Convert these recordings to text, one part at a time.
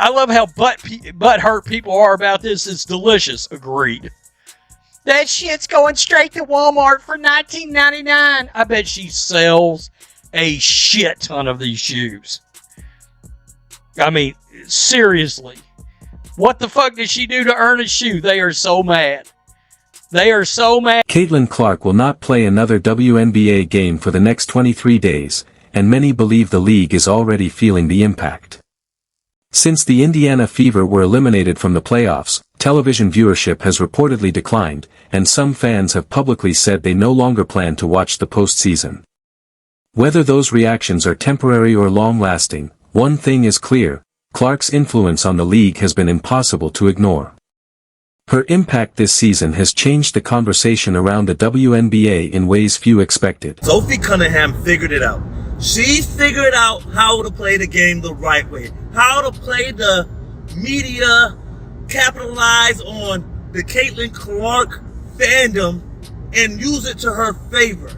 I love how butt hurt people are about this. It's delicious. Agreed. That shit's going straight to Walmart for $19.99. I bet she sells a shit ton of these shoes. I mean, seriously. What the fuck did she do to earn a shoe? They are so mad. They are so mad. Caitlin Clark will not play another WNBA game for the next 23 days, and many believe the league is already feeling the impact. Since the Indiana Fever were eliminated from the playoffs, television viewership has reportedly declined, and some fans have publicly said they no longer plan to watch the postseason. Whether those reactions are temporary or long-lasting, one thing is clear: Clark's influence on the league has been impossible to ignore. Her impact this season has changed the conversation around the WNBA in ways few expected. Sophie Cunningham figured it out. She figured out how to play the game the right way. How to play the media, capitalize on the Caitlin Clark fandom and use it to her favor.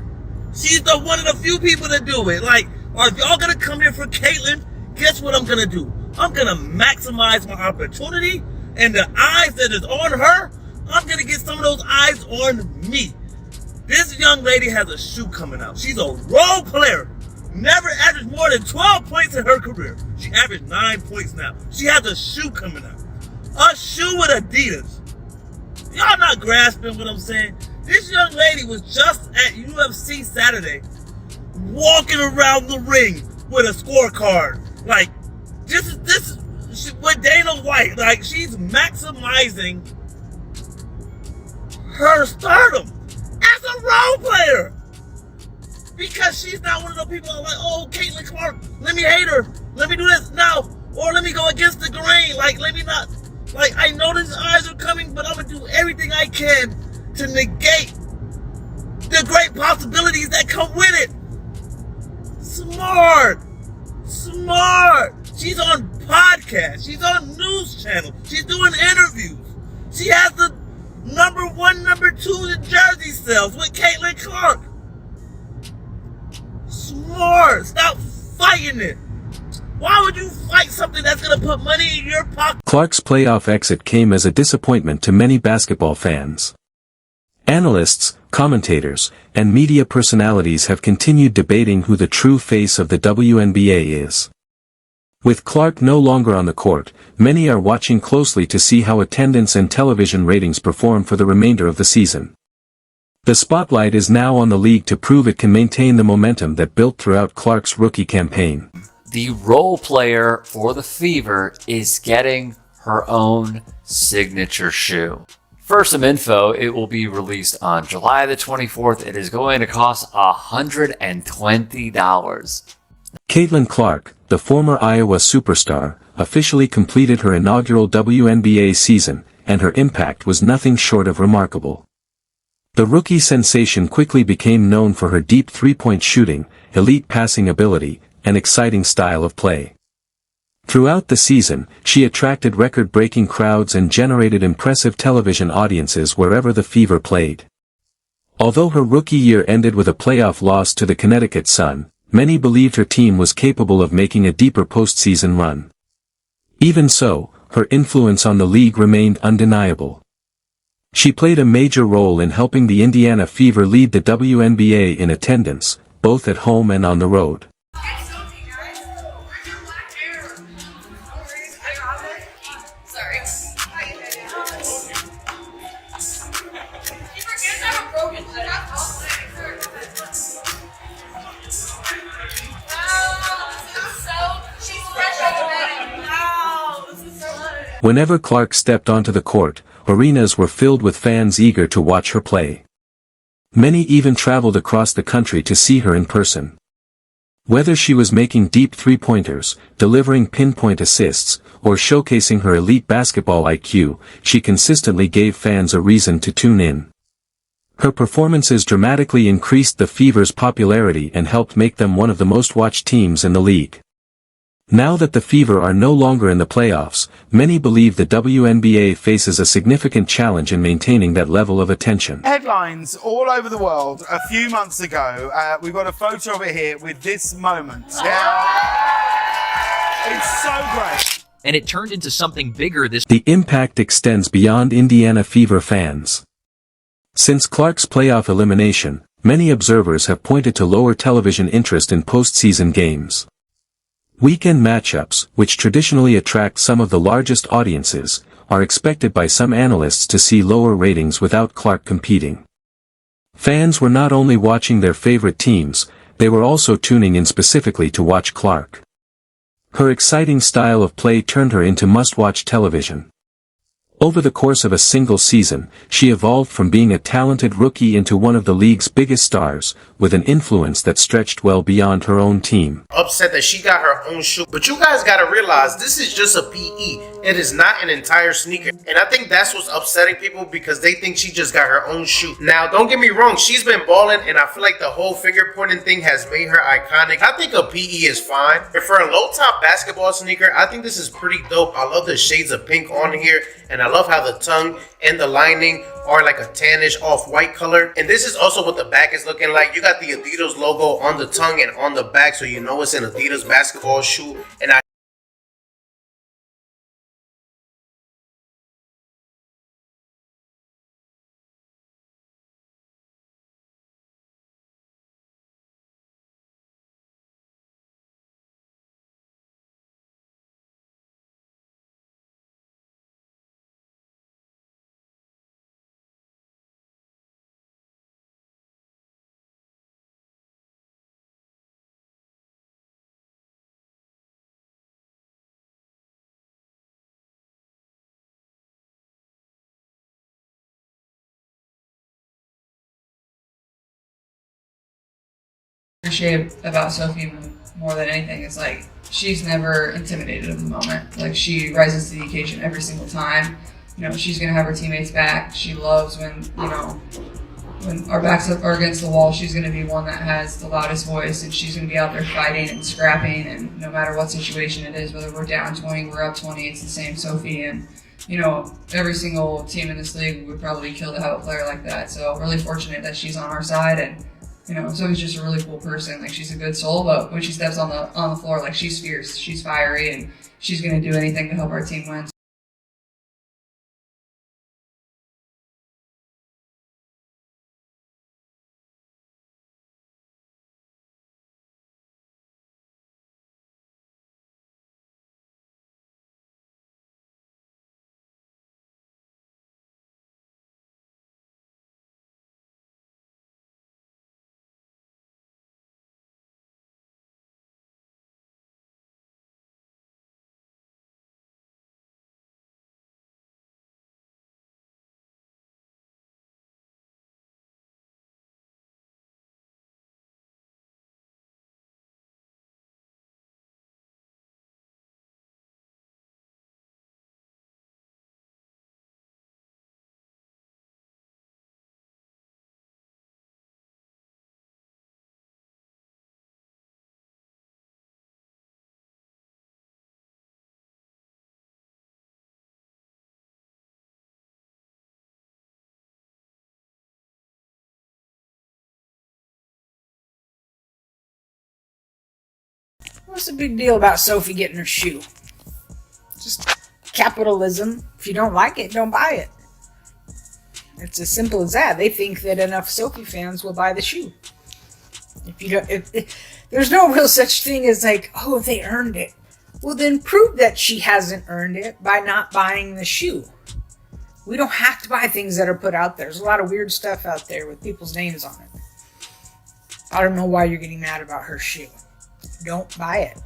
She's one of the few people to do it. Like, if y'all gonna come here for Caitlin, guess what I'm gonna do? I'm gonna maximize my opportunity, and the eyes that is on her, I'm gonna get some of those eyes on me. This young lady has a shoe coming out. She's a role player. Never averaged more than 12 points in her career. She averaged 9 points now. She has a shoe coming out. A shoe with Adidas. Y'all not grasping what I'm saying? This young lady was just at UFC Saturday, walking around the ring with a scorecard. Like, this is with Dana White. Like, she's maximizing her stardom as a role player. Because she's not one of those people that are like, oh, Caitlin Clark, let me hate her. Let me do this now. Or let me go against the grain. Like, let me not. Like, I know these eyes are coming, but I'm going to do everything I can to negate the great possibilities that come with it. Smart. She's on podcasts. She's on news channels. She's doing interviews. She has the number 1, number 2 in jersey sales with Caitlin Clark. Smart. Stop fighting it. Why would you fight something that's going to put money in your pocket? Clark's playoff exit came as a disappointment to many basketball fans. Analysts, commentators, and media personalities have continued debating who the true face of the WNBA is. With Clark no longer on the court, many are watching closely to see how attendance and television ratings perform for the remainder of the season. The spotlight is now on the league to prove it can maintain the momentum that built throughout Clark's rookie campaign. The role player for the Fever is getting her own signature shoe. For some info, it will be released on July the 24th. It is going to cost $120. Caitlin Clark, the former Iowa superstar, officially completed her inaugural WNBA season, and her impact was nothing short of remarkable. The rookie sensation quickly became known for her deep three-point shooting, elite passing ability, and exciting style of play. Throughout the season, she attracted record-breaking crowds and generated impressive television audiences wherever the Fever played. Although her rookie year ended with a playoff loss to the Connecticut Sun, many believed her team was capable of making a deeper postseason run. Even so, her influence on the league remained undeniable. She played a major role in helping the Indiana Fever lead the WNBA in attendance, both at home and on the road. Whenever Clark stepped onto the court, arenas were filled with fans eager to watch her play. Many even traveled across the country to see her in person. Whether she was making deep three-pointers, delivering pinpoint assists, or showcasing her elite basketball IQ, she consistently gave fans a reason to tune in. Her performances dramatically increased the Fever's popularity and helped make them one of the most watched teams in the league. Now that the Fever are no longer in the playoffs, many believe the WNBA faces a significant challenge in maintaining that level of attention. Headlines all over the world a few months ago. We've got a photo of it here with this moment. Yeah. It's so great. and it turned into something bigger this The impact extends beyond Indiana Fever fans. Since Clark's playoff elimination, many observers have pointed to lower television interest in postseason games. Weekend matchups, which traditionally attract some of the largest audiences, are expected by some analysts to see lower ratings without Clark competing. Fans were not only watching their favorite teams, they were also tuning in specifically to watch Clark. Her exciting style of play turned her into must-watch television. Over the course of a single season, she evolved from being a talented rookie into one of the league's biggest stars, with an influence that stretched well beyond her own team. Upset that she got her own shoe. But you guys gotta realize this is just a PE. It is not an entire sneaker. And I think that's what's upsetting people because they think she just got her own shoe. Now, don't get me wrong, she's been balling and I feel like the whole finger pointing thing has made her iconic. I think a PE is fine. But for a low top basketball sneaker, I think this is pretty dope. I love the shades of pink on here and I love how the tongue and the lining are like a tannish off-white color. And this is also what the back is looking like. You got the Adidas logo on the tongue and on the back, so you know it's an Adidas basketball shoe. And I appreciate about Sophie more than anything is like she's never intimidated of the moment. Like she rises to the occasion every single time. You know, she's gonna have her teammates back. She loves when our backs are against the wall, she's gonna be one that has the loudest voice and she's gonna be out there fighting and scrapping, and no matter what situation it is, whether we're down 20, we're up 20, it's the same Sophie. And you know, every single team in this league would probably kill to have a player like that. So really fortunate that she's on our side. And you know, Sophie's just a really cool person. Like she's a good soul, but when she steps on the floor, like she's fierce, she's fiery, and she's gonna do anything to help our team win. What's the big deal about Sophie getting her shoe? Just capitalism. If you don't like it, don't buy it. It's as simple as that. They think that enough Sophie fans will buy the shoe. There's no real such thing as like, oh, they earned it. Well, then prove that she hasn't earned it by not buying the shoe. We don't have to buy things that are put out there. There's a lot of weird stuff out there with people's names on it. I don't know why you're getting mad about her shoe. Don't buy it.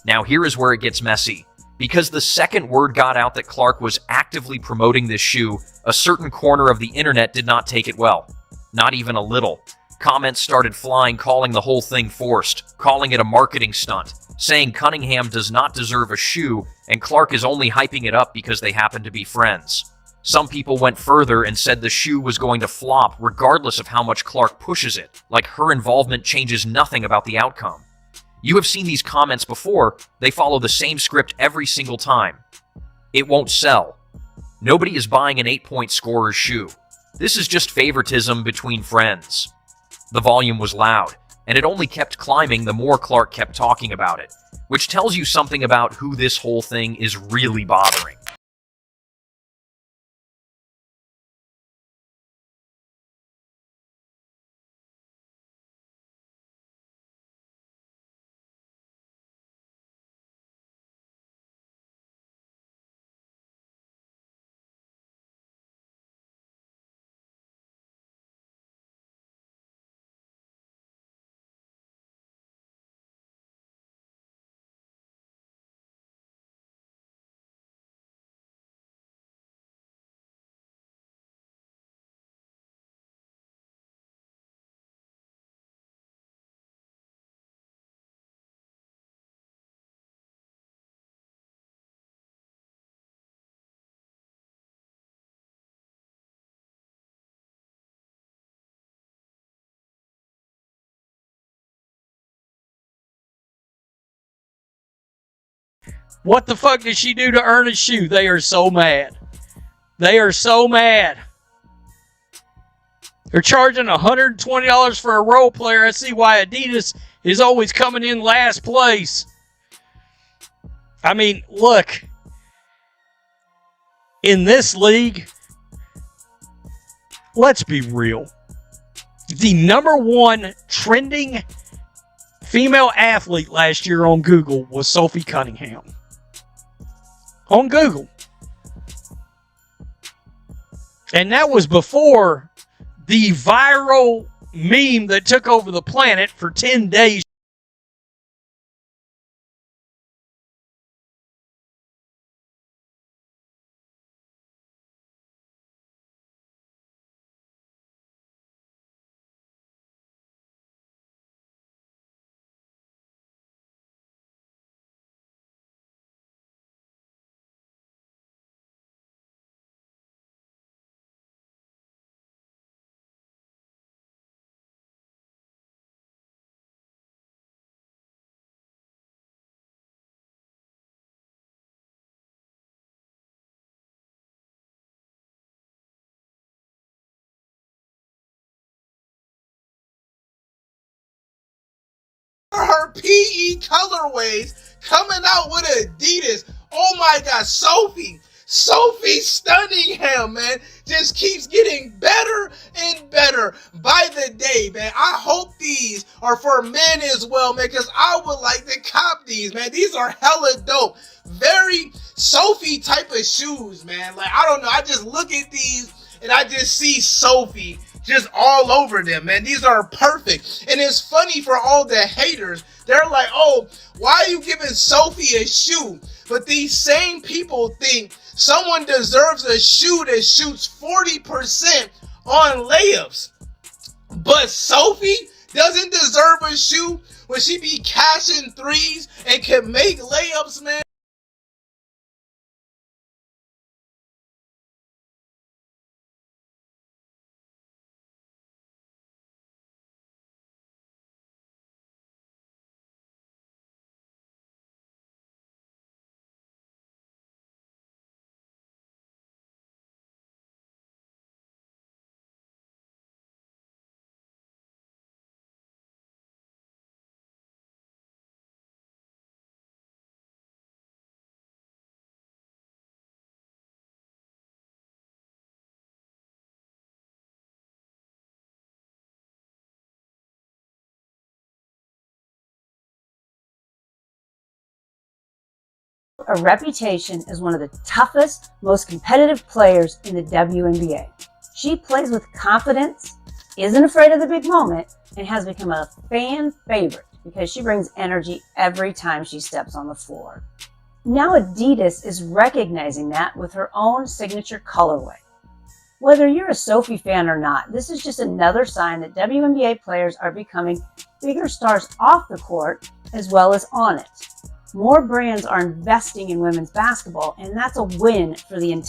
Now here is where it gets messy. Because the second word got out that Clark was actively promoting this shoe, a certain corner of the internet did not take it well. Not even a little. Comments started flying, calling the whole thing forced, calling it a marketing stunt, saying Cunningham does not deserve a shoe and Clark is only hyping it up because they happen to be friends. Some people went further and said the shoe was going to flop regardless of how much Clark pushes it, like her involvement changes nothing about the outcome. You have seen these comments before. They follow the same script every single time. It won't sell. Nobody is buying an 8-point scorer's shoe. This is just favoritism between friends. The volume was loud, and it only kept climbing the more Clark kept talking about it, which tells you something about who this whole thing is really bothering. What the fuck did she do to earn a shoe? They are so mad. They are so mad. They're charging $120 for a role player. I see why Adidas is always coming in last place. I mean, look. In this league, let's be real. The number one trending female athlete last year on Google was Sophie Cunningham. On Google. And that was before the viral meme that took over the planet for 10 days. Her PE colorways coming out with Adidas. Oh my God, Sophie Cunningham, man, just keeps getting better and better by the day, man. I hope these are for men as well, man, because I would like to cop these, man. These are hella dope. Very Sophie type of shoes, man. Like, I don't know. I just look at these and I just see Sophie just all over them, man. These are perfect. And it's funny for all the haters. They're like, oh, why are you giving Sophie a shoe? But these same people think someone deserves a shoe that shoots 40% on layups. But Sophie doesn't deserve a shoe when she be cashing threes and can make layups, man. A reputation as one of the toughest, most competitive players in the WNBA. She plays with confidence, isn't afraid of the big moment, and has become a fan favorite because she brings energy every time she steps on the floor. Now Adidas is recognizing that with her own signature colorway. Whether you're a Sophie fan or not, this is just another sign that WNBA players are becoming bigger stars off the court as well as on it. More brands are investing in women's basketball, and that's a win for the entire